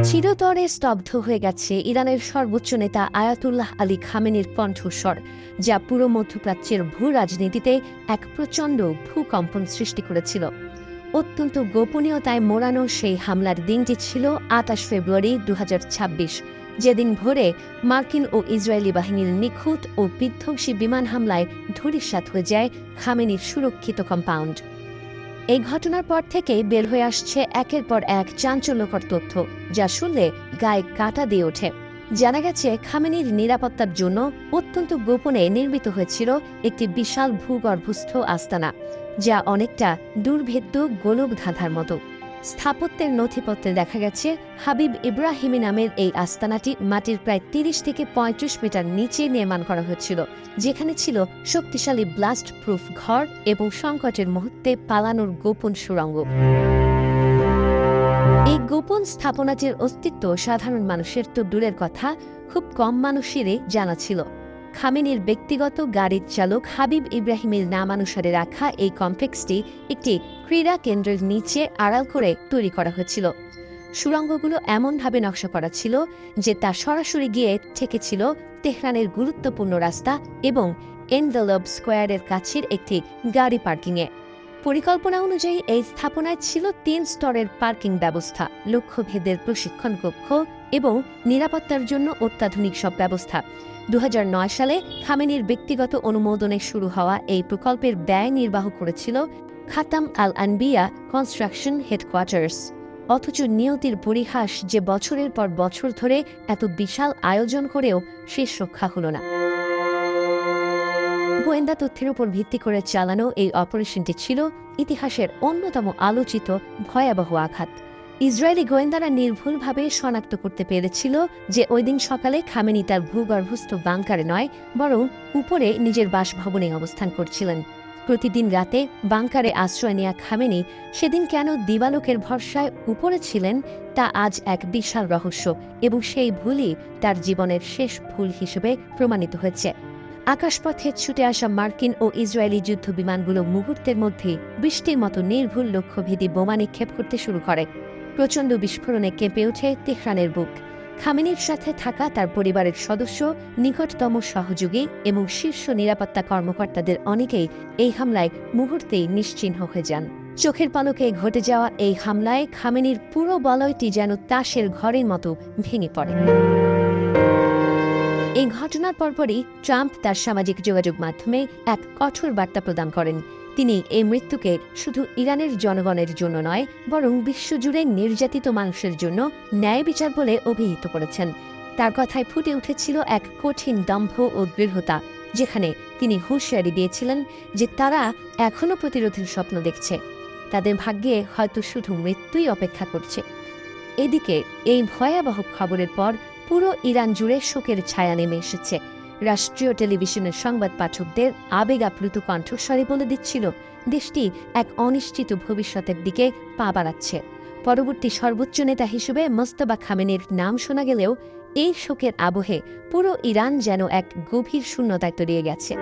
চিরতরে স্তব্ধ হয়ে গেছে ইরানের সর্বোচ্চ নেতা আয়াতুল্লাহ আলী খামেনির কণ্ঠস্বর, যা পুরো মধ্যপ্রাচ্যের ভূ রাজনীতিতে এক প্রচণ্ড ভূকম্পন সৃষ্টি করেছিল। অত্যন্ত গোপনীয়তায় মোড়ানো সেই হামলার দিনটি ছিল ২৮ ফেব্রুয়ারি ২০২৬, যেদিন ভোরে মার্কিন ও ইসরায়েলি বাহিনীর নিখুঁত ও বিধ্বংসী বিমান হামলায় ধূলিসাৎ হয়ে যায় খামেনির সুরক্ষিত কম্পাউন্ড। এই ঘটনার পর থেকেই বের হয়ে আসছে একের পর এক চাঞ্চল্যকর তথ্য, যা শুনলে গায়ে কাঁটা দিয়ে ওঠে। জানা গেছে খামেনির নিরাপত্তার জন্য অত্যন্ত গোপনে নির্মিত হয়েছিল একটি বিশাল ভূগর্ভস্থ আস্তানা, যা অনেকটা দুর্ভেদ্য গোলকধাঁধার মতো। স্থাপত্যের নথিপত্রে দেখা গেছে হাবিব ইব্রাহিমি নামের এই আস্তানাটি মাটির প্রায় ৩০ থেকে ৩৫ মিটার নিচে নির্মাণ করা হয়েছিল, যেখানে ছিল শক্তিশালী ব্লাস্ট প্রুফ ঘর এবং সংকটের মুহূর্তে পালানোর গোপন সুড়ঙ্গ। এই গোপন স্থাপনাটির অস্তিত্ব সাধারণ মানুষের তো দূরের কথা, খুব কম মানুষেরই জানা ছিল। খামেনির ব্যক্তিগত গাড়ির চালক হাবিব ইব্রাহিমের নামানুসারে রাখা এই কমপ্লেক্সটি একটি ক্রীড়া কেন্দ্রের নিচে আড়াল করে তৈরি করা হয়েছিল। সুড়ঙ্গগুলো এমনভাবে নকশা করা ছিল যে তা সরাসরি গিয়ে ঠেকেছিল তেহরানের গুরুত্বপূর্ণ রাস্তা এবং এনভেলপ স্কোয়ারের কাছের একটি গাড়ি পার্কিংয়ে। পরিকল্পনা অনুযায়ী এই স্থাপনায় ছিল ৩ স্তরের পার্কিং ব্যবস্থা, লক্ষ্যভেদের প্রশিক্ষণ কক্ষ এবং নিরাপত্তার জন্য অত্যাধুনিক সব ব্যবস্থা। ২০০৯ সালে খামেনির ব্যক্তিগত অনুমোদনে শুরু হওয়া এই প্রকল্পের ব্যয় নির্বাহ করেছিল খাতাম আল আনবিয়া কনস্ট্রাকশন হেডকোয়ার্টার্স। অথচ নিয়তির পরিহাস যে বছরের পর বছর ধরে এত বিশাল আয়োজন করেও শেষ রক্ষা হল না। গোয়েন্দা তথ্যের উপর ভিত্তি করে চালানো এই অপারেশনটি ছিল ইতিহাসের অন্যতম আলোচিত ভয়াবহ আঘাত। ইসরায়েলি গোয়েন্দারা নির্ভুলভাবে শনাক্ত করতে পেরেছিল যে ওই দিন সকালে খামেনি তার ভূগর্ভস্থ বাংকারে নয়, বরং উপরে নিজের বাসভবনে অবস্থান করছিলেন। প্রতিদিন রাতে বাংকারে আশ্রয় নেয়া খামেনি সেদিন কেন দিবালোকের ভরসায় উপরে ছিলেন তা আজ এক বিশাল রহস্য, এবং সেই ভুলই তার জীবনের শেষ ভুল হিসেবে প্রমাণিত হয়েছে। আকাশপথে ছুটে আসা মার্কিন ও ইসরায়েলি যুদ্ধ বিমানগুলো মুহূর্তের মধ্যেই বৃষ্টির মতো নির্ভুল লক্ষ্যভেদী বোমা নিক্ষেপ করতে শুরু করে। প্রচণ্ড বিস্ফোরণে কেঁপে ওঠে তেহরানের বুক। খামেনির সাথে থাকা তার পরিবারের সদস্য, নিকটতম সহযোগী এবং শীর্ষ নিরাপত্তা কর্মকর্তাদের অনেকেই এই হামলায় মুহূর্তেই নিশ্চিহ্ন হয়ে যান। চোখের পলকে ঘটে যাওয়া এই হামলায় খামেনির পুরো বলয়টি যেন তাসের ঘরের মতো ভেঙে পড়ে। এই ঘটনার পরপরই ট্রাম্প তার সামাজিক যোগাযোগ মাধ্যমে এক কঠোর বার্তা প্রদান করেন। তিনি এই মৃত্যুকে শুধু ইরানের জনগণের জন্য নয়, বরং বিশ্বজুড়ে নির্যাতিত মানুষের জন্য ন্যায় বিচার বলে অভিহিত করেছেন। তার কথায় ফুটে উঠেছিল এক কঠিন দম্ভ ও দৃঢ়তা, যেখানে তিনি হুঁশিয়ারি দিয়েছিলেন যে তারা এখনও প্রতিরোধের স্বপ্ন দেখছে, তাদের ভাগ্যে হয়তো শুধু মৃত্যুই অপেক্ষা করছে। এদিকে এই ভয়াবহ খবরের পর পুরো ইরান জুড়ে শোকের ছায়া নেমে এসেছে। রাষ্ট্রীয় টেলিভিশনের সংবাদ পাঠকদের আবেগ আপ্লুত কণ্ঠস্বরে বলে দিচ্ছিল দেশটি এক অনিশ্চিত ভবিষ্যতের দিকে পা বাড়াচ্ছে। পরবর্তী সর্বোচ্চ নেতা হিসেবে মোস্তফা খামেনির নাম শোনা গেলেও এই শোকের আবহে পুরো ইরান যেন এক গভীর শূন্যতায় তলিয়ে গেছে।